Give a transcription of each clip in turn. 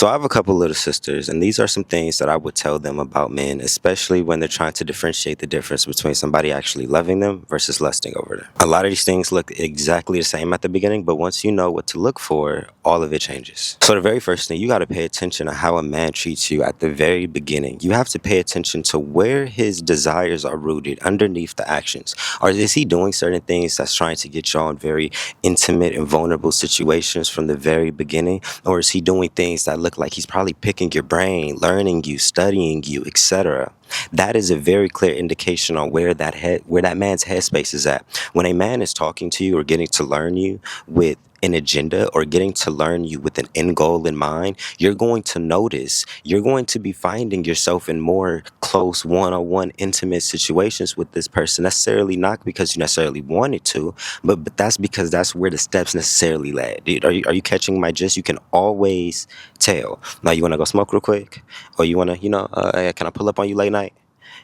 So I have a couple little sisters, and these are some things that I would tell them about men, especially when they're trying to differentiate the difference between somebody actually loving them versus lusting over them. A lot of these things look exactly the same at the beginning, but once you know what to look for, all of it changes. So the very first thing, you got to pay attention to how a man treats you at the very beginning. You have to pay attention to where his desires are rooted underneath the actions. Or is he doing certain things that's trying to get you in very intimate and vulnerable situations from the very beginning? Or is he doing things that look like he's probably picking your brain, learning you, studying you, etc.? That is a very clear indication on where that man's headspace is at. When a man is talking to you or getting to learn you with an agenda or getting to learn you with an end goal in mind, you're going to notice, you're going to be finding yourself in more close one-on-one intimate situations with this person, necessarily not because you necessarily wanted to, but that's because that's where the steps necessarily led. Dude, are you catching my gist? You can always tell. Now, you want to go smoke real quick? Or you want to, hey, can I pull up on you late night?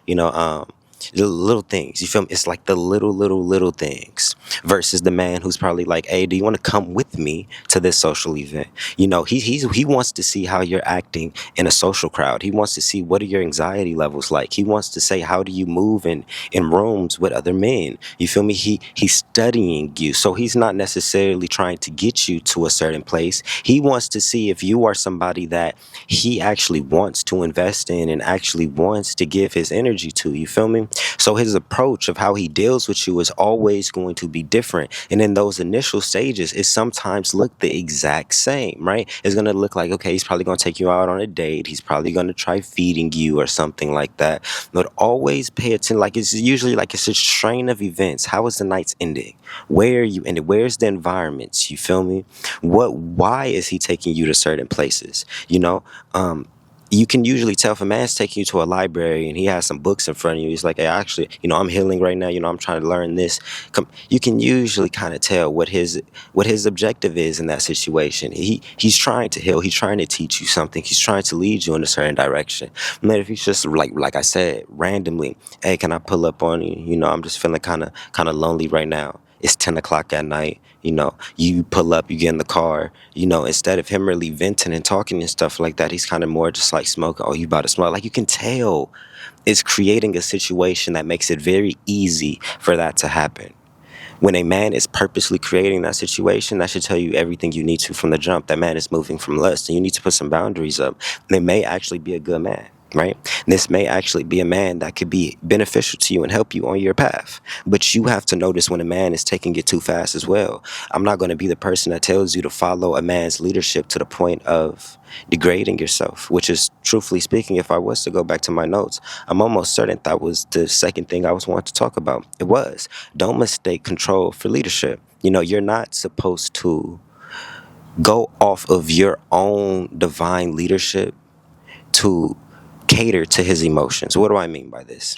You know, the little things, you feel me? It's like the little things versus the man who's probably like, hey, do you want to come with me to this social event? He wants to see how you're acting in a social crowd. He wants to see what are your anxiety levels like. He wants to say, how do you move in rooms with other men? You feel me? He's studying you. So he's not necessarily trying to get you to a certain place. He wants to see if you are somebody that he actually wants to invest in and actually wants to give his energy to. You feel me? So his approach of how he deals with you is always going to be different. And in those initial stages, it sometimes look the exact same, right? It's going to look like, okay, he's probably going to take you out on a date. He's probably going to try feeding you or something like that. But always pay attention. Like it's usually like it's a strain of events. How is the night's ending? Where are you ending? Where's the environments? You feel me? Why is he taking you to certain places? You can usually tell if a man's taking you to a library and he has some books in front of you. He's like, hey, actually, I'm healing right now. I'm trying to learn this. You can usually kind of tell what his objective is in that situation. He's trying to heal. He's trying to teach you something. He's trying to lead you in a certain direction. And if he's just like I said, randomly, hey, can I pull up on you? I'm just feeling kind of lonely right now. It's 10 o'clock at night. You pull up, you get in the car, instead of him really venting and talking and stuff like that, he's kind of more just like smoking. Oh, you about to smoke? Like you can tell it's creating a situation that makes it very easy for that to happen. When a man is purposely creating that situation, that should tell you everything you need to from the jump. That man is moving from lust and you need to put some boundaries up. And it may actually be a good man. Right? This may actually be a man that could be beneficial to you and help you on your path. But you have to notice when a man is taking it too fast as well. I'm not going to be the person that tells you to follow a man's leadership to the point of degrading yourself, which is, truthfully speaking, if I was to go back to my notes, I'm almost certain that was the second thing I was wanting to talk about. It was, don't mistake control for leadership. You're not supposed to go off of your own divine leadership to cater to his emotions. What do I mean by this?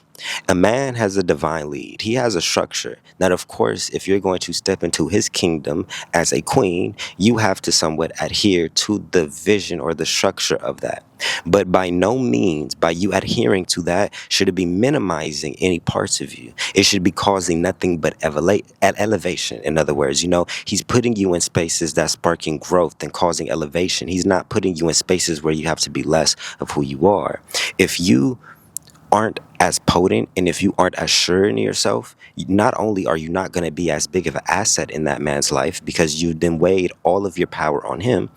A man has a divine lead. He has a structure. Now, of course, if you're going to step into his kingdom as a queen, you have to somewhat adhere to the vision or the structure of that. But by no means, by you adhering to that, should it be minimizing any parts of you. It should be causing nothing but elevation. In other words, he's putting you in spaces that's sparking growth and causing elevation. He's not putting you in spaces where you have to be less of who you are. If you aren't as potent and if you aren't as sure in yourself, not only are you not going to be as big of an asset in that man's life because you've then weighed all of your power on him,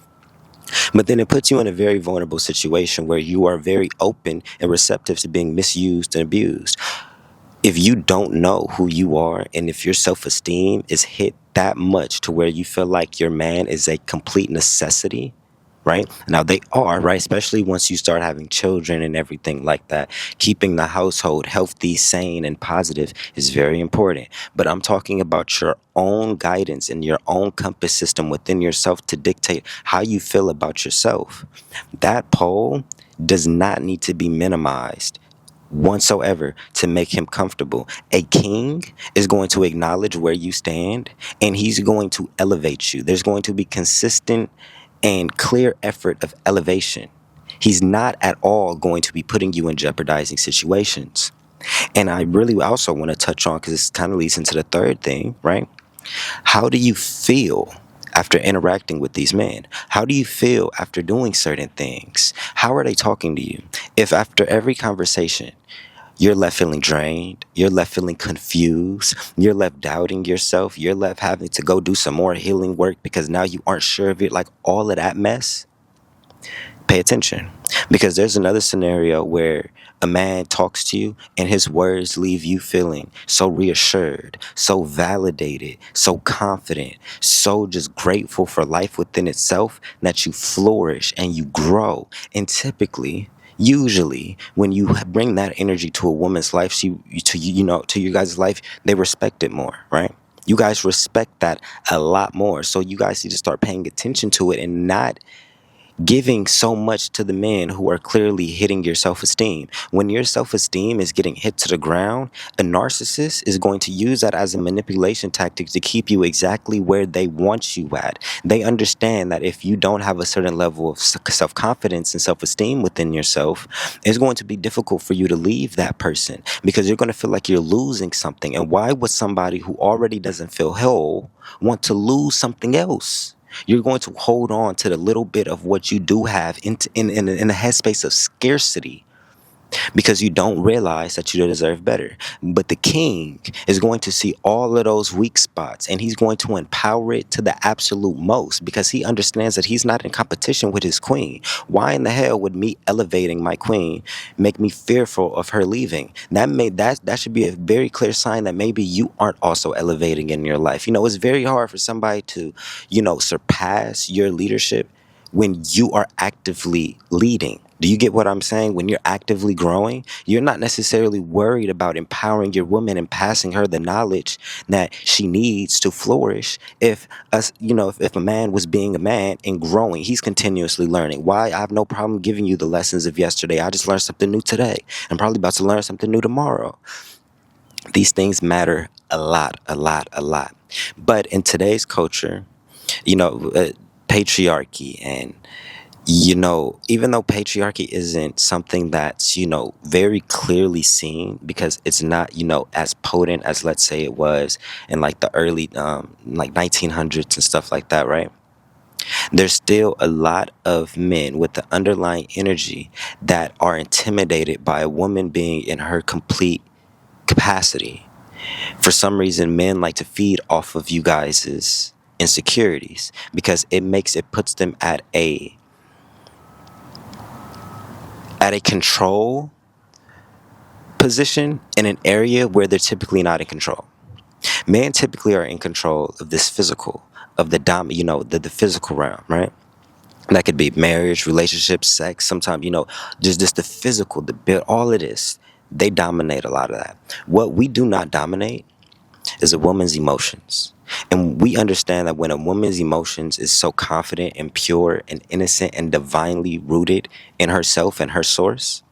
but then it puts you in a very vulnerable situation where you are very open and receptive to being misused and abused. If you don't know who you are and if your self-esteem is hit that much to where you feel like your man is a complete necessity, right? Now they are, right? Especially once you start having children and everything like that. Keeping the household healthy, sane, and positive is very important. But I'm talking about your own guidance and your own compass system within yourself to dictate how you feel about yourself. That pole does not need to be minimized whatsoever to make him comfortable. A king is going to acknowledge where you stand and he's going to elevate you. There's going to be consistent and clear effort of elevation. He's not at all going to be putting you in jeopardizing situations. And I really also want to touch on, because this kind of leads into the third thing, right? How do you feel after interacting with these men? How do you feel after doing certain things? How are they talking to you? If after every conversation, you're left feeling drained, you're left feeling confused, you're left doubting yourself, you're left having to go do some more healing work because now you aren't sure of it, like all of that mess, pay attention. Because there's another scenario where a man talks to you and his words leave you feeling so reassured, so validated, so confident, so just grateful for life within itself that you flourish and you grow. And typically, usually, when you bring that energy to a woman's life, to you guys' life, they respect it more, right? You guys respect that a lot more. So you guys need to start paying attention to it and not giving so much to the men who are clearly hitting your self-esteem. When your self-esteem is getting hit to the ground, a narcissist is going to use that as a manipulation tactic to keep you exactly where they want you at. They understand that if you don't have a certain level of self-confidence and self-esteem within yourself, it's going to be difficult for you to leave that person because you're going to feel like you're losing something. And why would somebody who already doesn't feel whole want to lose something else? You're going to hold on to the little bit of what you do have in a headspace of scarcity because you don't realize that you deserve better. But the king is going to see all of those weak spots and he's going to empower it to the absolute most because he understands that he's not in competition with his queen. Why in the hell would me elevating my queen make me fearful of her leaving? That should be a very clear sign that maybe you aren't also elevating in your life. It's very hard for somebody to, surpass your leadership when you are actively leading. Do you get what I'm saying? When you're actively growing, you're not necessarily worried about empowering your woman and passing her the knowledge that she needs to flourish. If a man was being a man and growing, he's continuously learning. Why? I have no problem giving you the lessons of yesterday. I just learned something new today. I'm probably about to learn something new tomorrow. These things matter a lot, a lot, a lot. But in today's culture, patriarchy and even though patriarchy isn't something that's, very clearly seen because it's not, as potent as, let's say, it was in like the early, like 1900s and stuff like that, right? There's still a lot of men with the underlying energy that are intimidated by a woman being in her complete capacity. For some reason, men like to feed off of you guys' insecurities because it puts them at a control position in an area where they're typically not in control. Men typically are in control of this physical, of the physical realm, right? That could be marriage, relationships, sex. Sometimes, just the physical, the bit, all of this. They dominate a lot of that. What we do not dominate is a woman's emotions. And we understand that when a woman's emotions is so confident and pure and innocent and divinely rooted in herself and her source,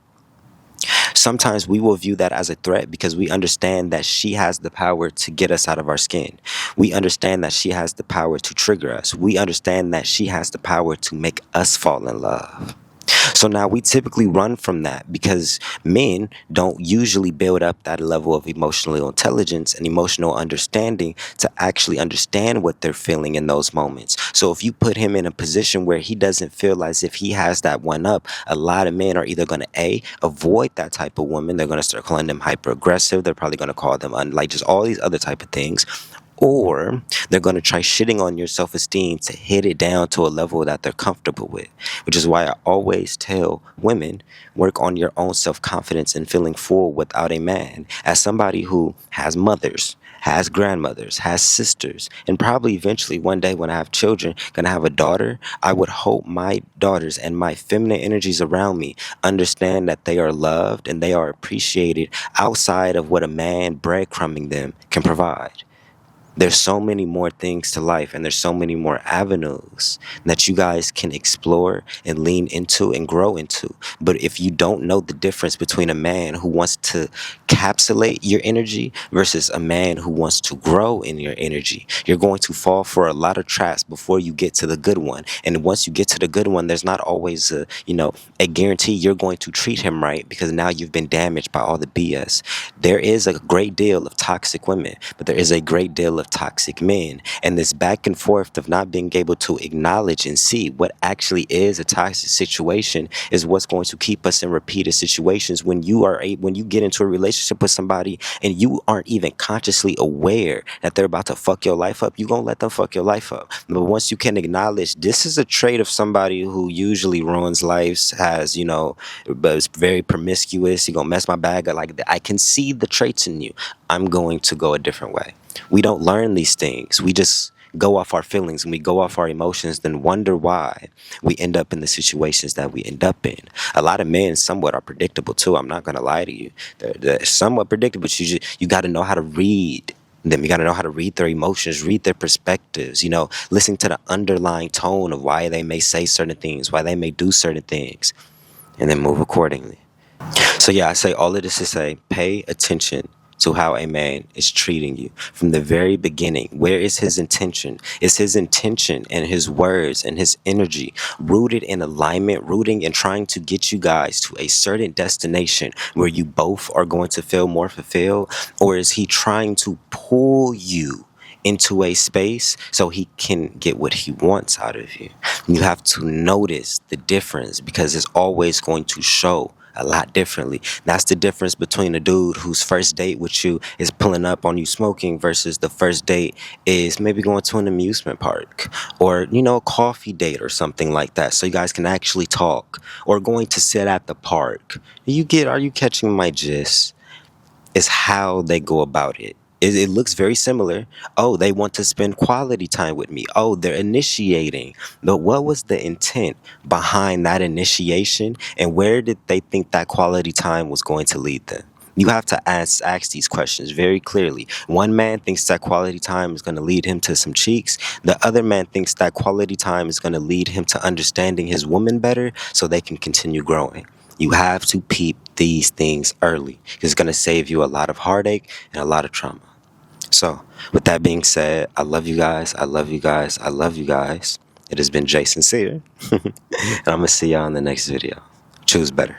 sometimes we will view that as a threat because we understand that she has the power to get us out of our skin. We understand that she has the power to trigger us. We understand that she has the power to make us fall in love. So now we typically run from that because men don't usually build up that level of emotional intelligence and emotional understanding to actually understand what they're feeling in those moments. So if you put him in a position where he doesn't feel as if he has that one up, a lot of men are either going to avoid that type of woman. They're going to start calling them hyper aggressive. They're probably going to call them like just all these other type of things. Or they're going to try shitting on your self-esteem to hit it down to a level that they're comfortable with, which is why I always tell women, work on your own self-confidence and feeling full without a man. As somebody who has mothers, has grandmothers, has sisters, and probably eventually one day when I have children, gonna have a daughter, I would hope my daughters and my feminine energies around me understand that they are loved and they are appreciated outside of what a man breadcrumbing them can provide. There's so many more things to life and there's so many more avenues that you guys can explore and lean into and grow into. But if you don't know the difference between a man who wants to encapsulate your energy versus a man who wants to grow in your energy, you're going to fall for a lot of traps before you get to the good one. And once you get to the good one, there's not always a guarantee you're going to treat him right because now you've been damaged by all the BS. There is a great deal of toxic women, but there is a great deal of toxic men. And this back and forth of not being able to acknowledge and see what actually is a toxic situation is what's going to keep us in repeated situations. When when you get into a relationship with somebody and you aren't even consciously aware that they're about to fuck your life up, you're going to let them fuck your life up. But once you can acknowledge this is a trait of somebody who usually ruins lives, has, but is very promiscuous, you're going to mess my bag up like that. I can see the traits in you. I'm going to go a different way. We don't learn these things. We just go off our feelings and we go off our emotions, then wonder why we end up in the situations that we end up in. A lot of men somewhat are predictable too. I'm not going to lie to you. They're somewhat predictable. But you got to know how to read them. You got to know how to read their emotions, read their perspectives, listen to the underlying tone of why they may say certain things, why they may do certain things, and then move accordingly. So yeah, I say all of this to say, pay attention to how a man is treating you from the very beginning. Where is his intention? Is his intention and his words and his energy rooted in alignment, rooting and trying to get you guys to a certain destination where you both are going to feel more fulfilled? Or is he trying to pull you into a space so he can get what he wants out of you? You have to notice the difference because it's always going to show a lot differently. That's the difference between a dude whose first date with you is pulling up on you smoking versus the first date is maybe going to an amusement park or, a coffee date or something like that. So you guys can actually talk, or going to sit at the park. Are you catching my gist? Is how they go about it. It looks very similar. Oh, they want to spend quality time with me. Oh, they're initiating. But what was the intent behind that initiation? And where did they think that quality time was going to lead them? You have to ask these questions very clearly. One man thinks that quality time is going to lead him to some cheeks. The other man thinks that quality time is going to lead him to understanding his woman better so they can continue growing. You have to peep these things early. It's going to save you a lot of heartache and a lot of trauma. So, with that being said, I love you guys. I love you guys. I love you guys. It has been Jay Sincere. And I'm going to see y'all in the next video. Choose better.